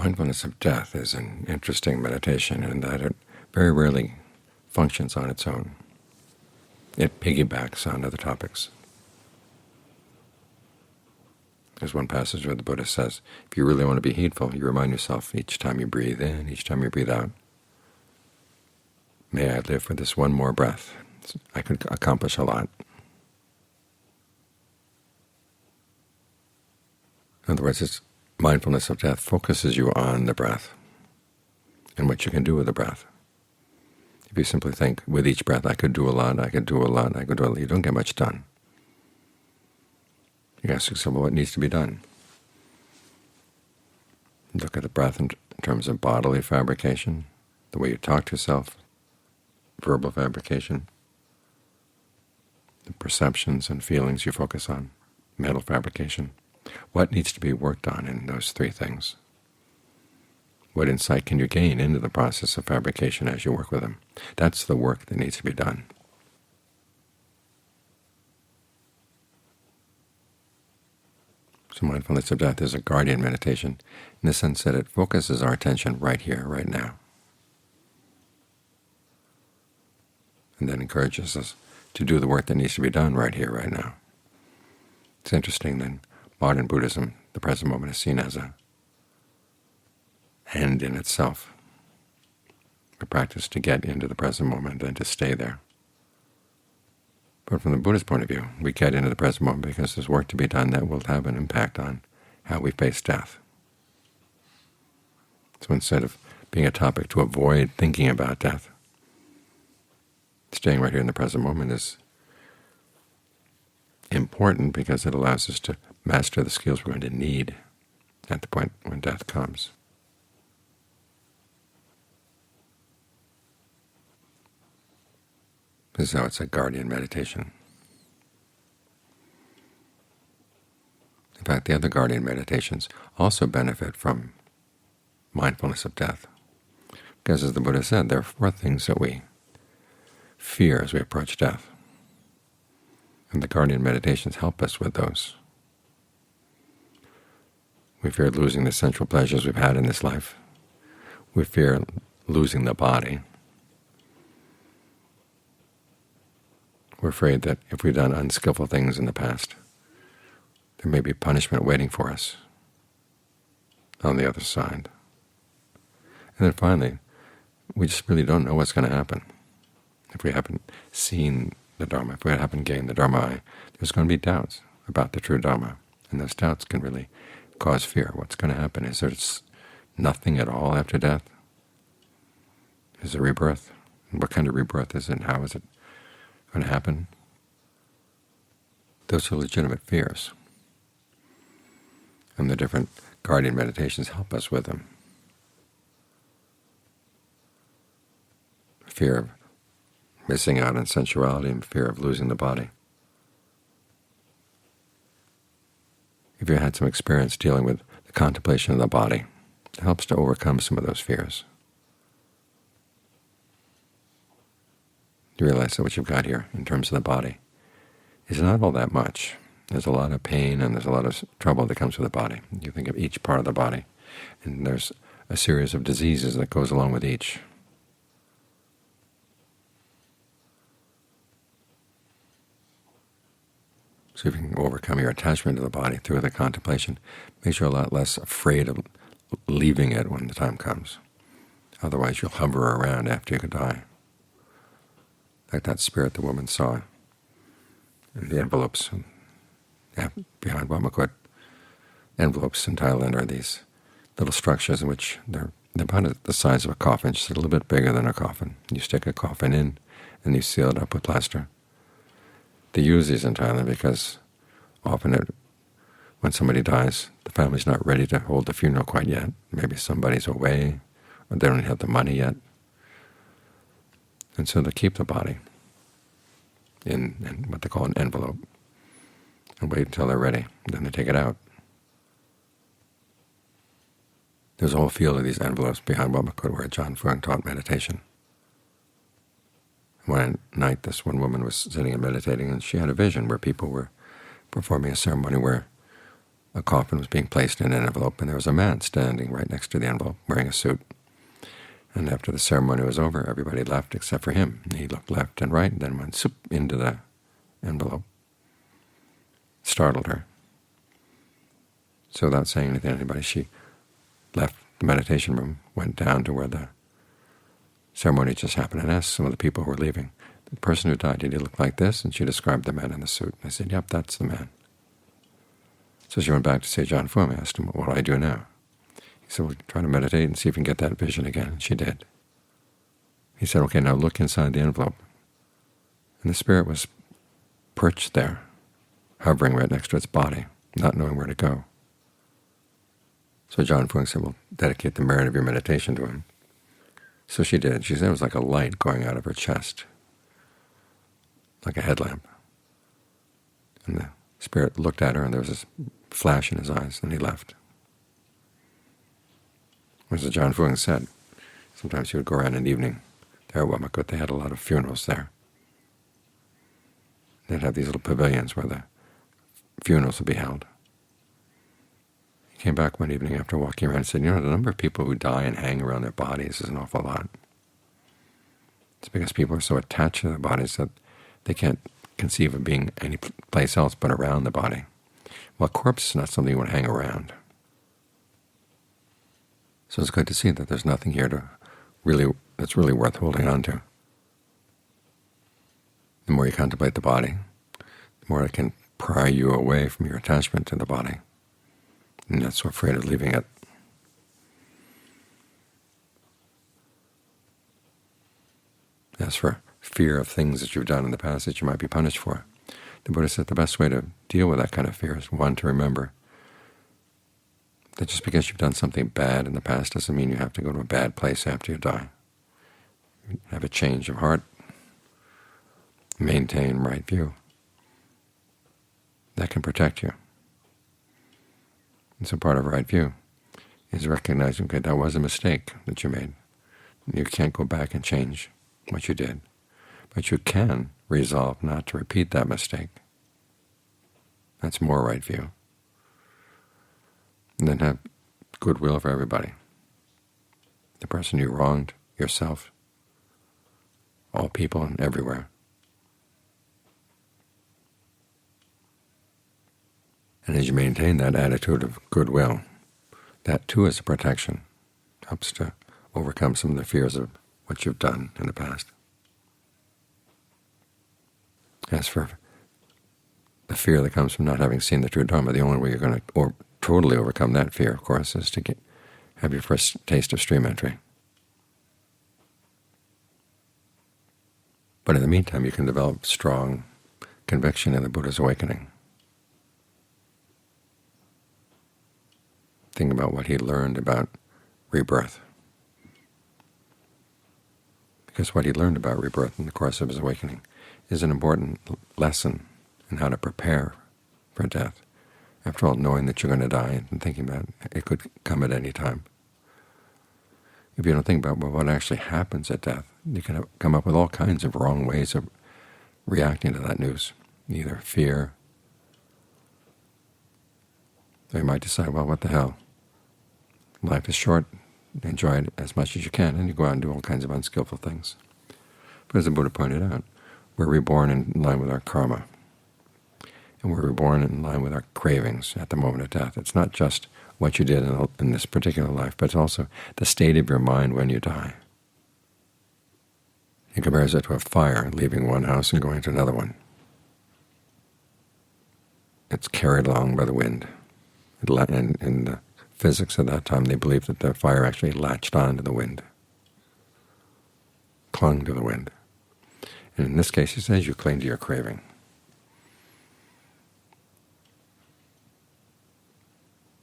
Mindfulness of death is an interesting meditation in that it very rarely functions on its own. It piggybacks on other topics. There's one passage where the Buddha says, if you really want to be heedful, you remind yourself each time you breathe in, each time you breathe out, may I live for this one more breath. I could accomplish a lot. In other words, mindfulness of death focuses you on the breath and what you can do with the breath. If you simply think, with each breath, I could do a lot, I could do a lot, I could do a lot, you don't get much done. You ask yourself, well, what needs to be done? Look at the breath in terms of bodily fabrication, the way you talk to yourself, verbal fabrication, the perceptions and feelings you focus on, mental fabrication. What needs to be worked on in those three things? What insight can you gain into the process of fabrication as you work with them? That's the work that needs to be done. So mindfulness of death is a guardian meditation in the sense that it focuses our attention right here, right now, and then encourages us to do the work that needs to be done right here, right now. It's interesting that modern Buddhism, the present moment, is seen as an end in itself, a practice to get into the present moment and to stay there. But from the Buddhist point of view, we get into the present moment because there's work to be done that will have an impact on how we face death. So instead of being a topic to avoid thinking about death, staying right here in the present moment is important because it allows us to master the skills we're going to need at the point when death comes. This is how it's a guardian meditation. In fact, the other guardian meditations also benefit from mindfulness of death, because as the Buddha said, there are four things that we fear as we approach death, and the guardian meditations help us with those. We fear losing the sensual pleasures we've had in this life. We fear losing the body. We're afraid that if we've done unskillful things in the past, there may be punishment waiting for us on the other side. And then finally, we just really don't know what's going to happen. If we haven't seen the Dhamma, if we haven't gained the Dhamma, there's going to be doubts about the true Dhamma, and those doubts can really cause fear. What's going to happen? Is there nothing at all after death? Is there rebirth? And what kind of rebirth is it, and how is it going to happen? Those are legitimate fears, and the different guardian meditations help us with them. Fear of missing out on sensuality and fear of losing the body. If you had some experience dealing with the contemplation of the body, it helps to overcome some of those fears. You realize that what you've got here in terms of the body is not all that much. There's a lot of pain and there's a lot of trouble that comes with the body. You think of each part of the body, and there's a series of diseases that goes along with each. So if you can overcome your attachment to the body through the contemplation, it makes you a lot less afraid of leaving it when the time comes. Otherwise you'll hover around after you could die. Like that spirit the woman saw in the envelopes behind Wamakut. Envelopes in Thailand are these little structures in which they're about the size of a coffin, just a little bit bigger than a coffin. You stick a coffin in and you seal it up with plaster. They use these in Thailand because often when somebody dies, the family's not ready to hold the funeral quite yet. Maybe somebody's away, or they don't have the money yet. And so they keep the body in what they call an envelope and wait until they're ready. Then they take it out. There's a whole field of these envelopes behind Wamakut where Ajaan Maha Boowa taught meditation. One night this one woman was sitting and meditating, and she had a vision where people were performing a ceremony where a coffin was being placed in an envelope, and there was a man standing right next to the envelope wearing a suit. And after the ceremony was over, everybody left except for him. He looked left and right and then went soup into the envelope. Startled her. So without saying anything to anybody, she left the meditation room, went down to where the ceremony just happened, and asked some of the people who were leaving, the person who died, did he look like this? And she described the man in the suit. I said, yep, that's the man. So she went back to say Ajaan Maha Boowa. I asked him, what do I do now? He said, well, try to meditate and see if you can get that vision again. And she did. He said, okay, now look inside the envelope. And the spirit was perched there, hovering right next to its body, not knowing where to go. So Ajaan Maha Boowa said, well, dedicate the merit of your meditation to him. So she did. She said it was like a light going out of her chest, like a headlamp. And the spirit looked at her, and there was this flash in his eyes, and he left. As Ajaan Maha Boowa said, sometimes he would go around in the evening there at Wamakut. They had a lot of funerals there. They'd have these little pavilions where the funerals would be held. He came back one evening after walking around and said, the number of people who die and hang around their bodies is an awful lot. It's because people are so attached to their bodies that they can't conceive of being any place else but around the body. Well, a corpse is not something you want to hang around. So it's good to see that there's nothing here that's really worth holding on to. The more you contemplate the body, the more it can pry you away from your attachment to the body. And not so afraid of leaving it. As for fear of things that you've done in the past that you might be punished for, the Buddha said the best way to deal with that kind of fear is, one, to remember that just because you've done something bad in the past doesn't mean you have to go to a bad place after you die. Have a change of heart, maintain right view. That can protect you. And so part of right view is recognizing, okay, that was a mistake that you made. You can't go back and change what you did, but you can resolve not to repeat that mistake. That's more right view. And then have goodwill for everybody. The person you wronged, yourself, all people and everywhere. And as you maintain that attitude of goodwill, that too is a protection, helps to overcome some of the fears of what you've done in the past. As for the fear that comes from not having seen the true Dhamma, the only way you're going to totally overcome that fear, of course, is to have your first taste of stream entry. But in the meantime, you can develop strong conviction in the Buddha's awakening. Think about what he learned about rebirth. Because what he learned about rebirth in the course of his awakening is an important lesson in how to prepare for death. After all, knowing that you're going to die and thinking that it could come at any time. If you don't think about what actually happens at death, you can come up with all kinds of wrong ways of reacting to that news, either fear, or you might decide, well, what the hell? Life is short, enjoy it as much as you can, and you go out and do all kinds of unskillful things. But as the Buddha pointed out, we're reborn in line with our karma, and we're reborn in line with our cravings at the moment of death. It's not just what you did in this particular life, but it's also the state of your mind when you die. He compares it to a fire, leaving one house and going to another one. It's carried along by the wind. In the physics at that time, they believed that the fire actually latched on to the wind, clung to the wind. And in this case, he says, you cling to your craving.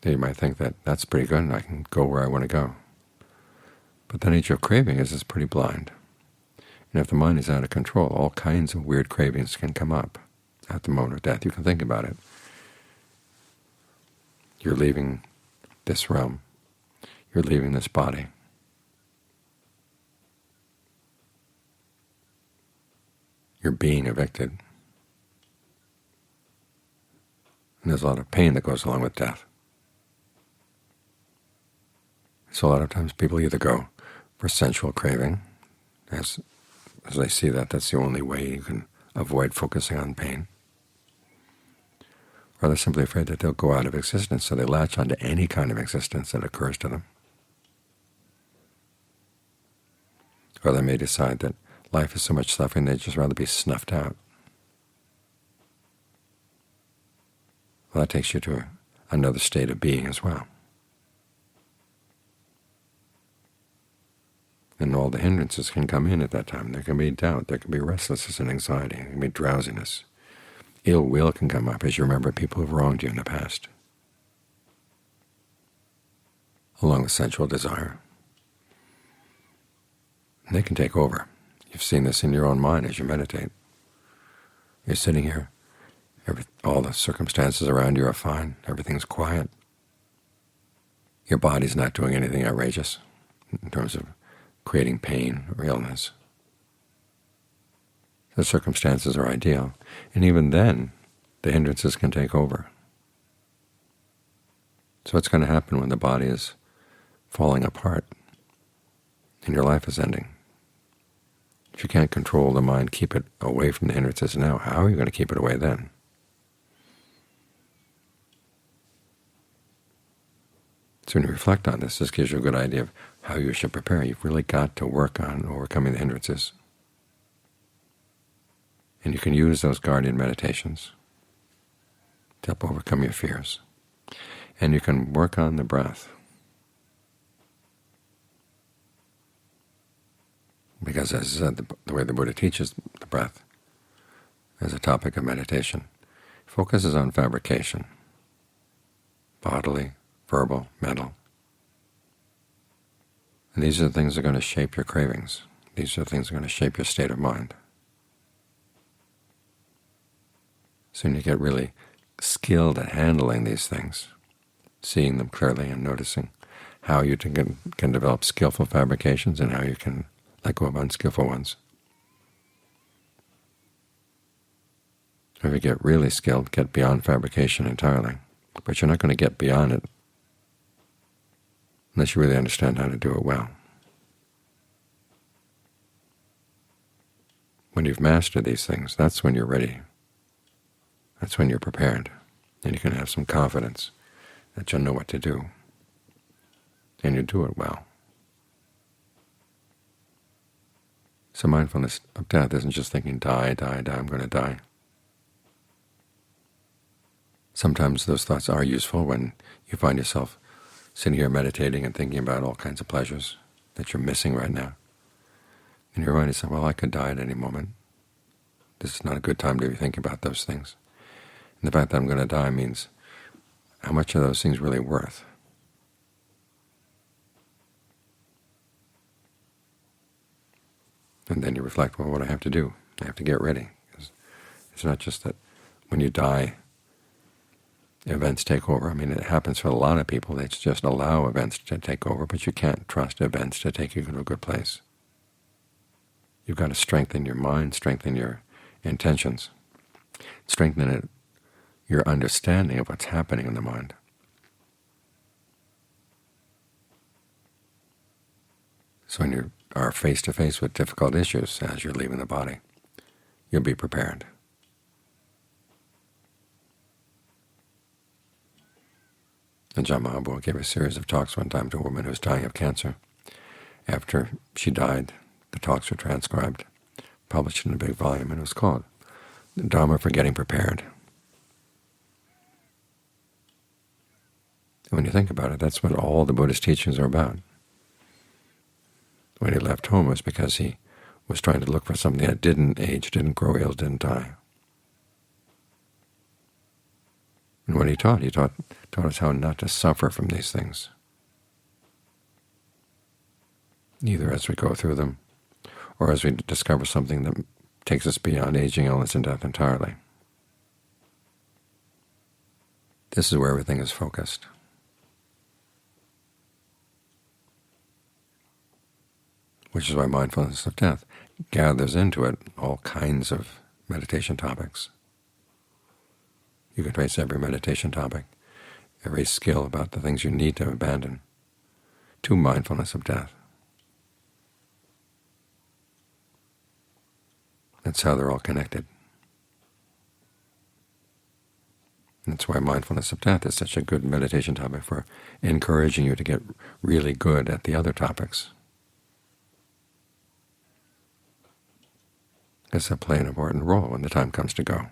You might think that that's pretty good and I can go where I want to go. But the nature of craving is it's pretty blind. And if the mind is out of control, all kinds of weird cravings can come up at the moment of death. You can think about it. You're leaving this realm. You're leaving this body. You're being evicted. And there's a lot of pain that goes along with death. So a lot of times people either go for sensual craving, as they see that that's the only way you can avoid focusing on pain, or they're simply afraid that they'll go out of existence, so they latch onto any kind of existence that occurs to them. Or they may decide that life is so much suffering they'd just rather be snuffed out. Well, that takes you to another state of being as well. And all the hindrances can come in at that time. There can be doubt, there can be restlessness and anxiety, there can be drowsiness. Ill will can come up as you remember people who've wronged you in the past, along with sensual desire. And they can take over. You've seen this in your own mind as you meditate. You're sitting here, all the circumstances around you are fine, everything's quiet. Your body's not doing anything outrageous in terms of creating pain or illness. The circumstances are ideal, and even then the hindrances can take over. So what's going to happen when the body is falling apart and your life is ending? If you can't control the mind, keep it away from the hindrances now, how are you going to keep it away then? So when you reflect on this gives you a good idea of how you should prepare. You've really got to work on overcoming the hindrances. And you can use those guardian meditations to help overcome your fears. And you can work on the breath. Because as I said, the way the Buddha teaches the breath as a topic of meditation focuses on fabrication, bodily, verbal, mental. And these are the things that are going to shape your cravings. These are the things that are going to shape your state of mind. So when you get really skilled at handling these things, seeing them clearly and noticing how you can develop skillful fabrications and how you can let go of unskillful ones. If you get really skilled, get beyond fabrication entirely. But you're not going to get beyond it unless you really understand how to do it well. When you've mastered these things, that's when you're ready. That's when you're prepared, and you can have some confidence that you'll know what to do, and you do it well. So mindfulness of death isn't just thinking, die, die, die, I'm going to die. Sometimes those thoughts are useful when you find yourself sitting here meditating and thinking about all kinds of pleasures that you're missing right now. And you're reminding yourself, well, I could die at any moment. This is not a good time to be thinking about those things. And the fact that I'm going to die means, how much are those things really worth? And then you reflect, well, what do I have to do? I have to get ready. It's not just that when you die, events take over. I mean, it happens for a lot of people. They just allow events to take over, but you can't trust events to take you to a good place. You've got to strengthen your mind, strengthen your intentions, strengthen your understanding of what's happening in the mind. So when you are face-to-face with difficult issues as you're leaving the body, you'll be prepared. Ajaan Maha Boowa gave a series of talks one time to a woman who was dying of cancer. After she died, the talks were transcribed, published in a big volume, and it was called The Dhamma for Getting Prepared. And when you think about it, that's what all the Buddhist teachings are about. When he left home, it was because he was trying to look for something that didn't age, didn't grow ill, didn't die. And what he taught us how not to suffer from these things, either as we go through them or as we discover something that takes us beyond aging, illness, and death entirely. This is where everything is focused. Which is why mindfulness of death gathers into it all kinds of meditation topics. You can trace every meditation topic, every skill about the things you need to abandon, to mindfulness of death. That's how they're all connected. That's why mindfulness of death is such a good meditation topic, for encouraging you to get really good at the other topics. Because they'll play an important role when the time comes to go.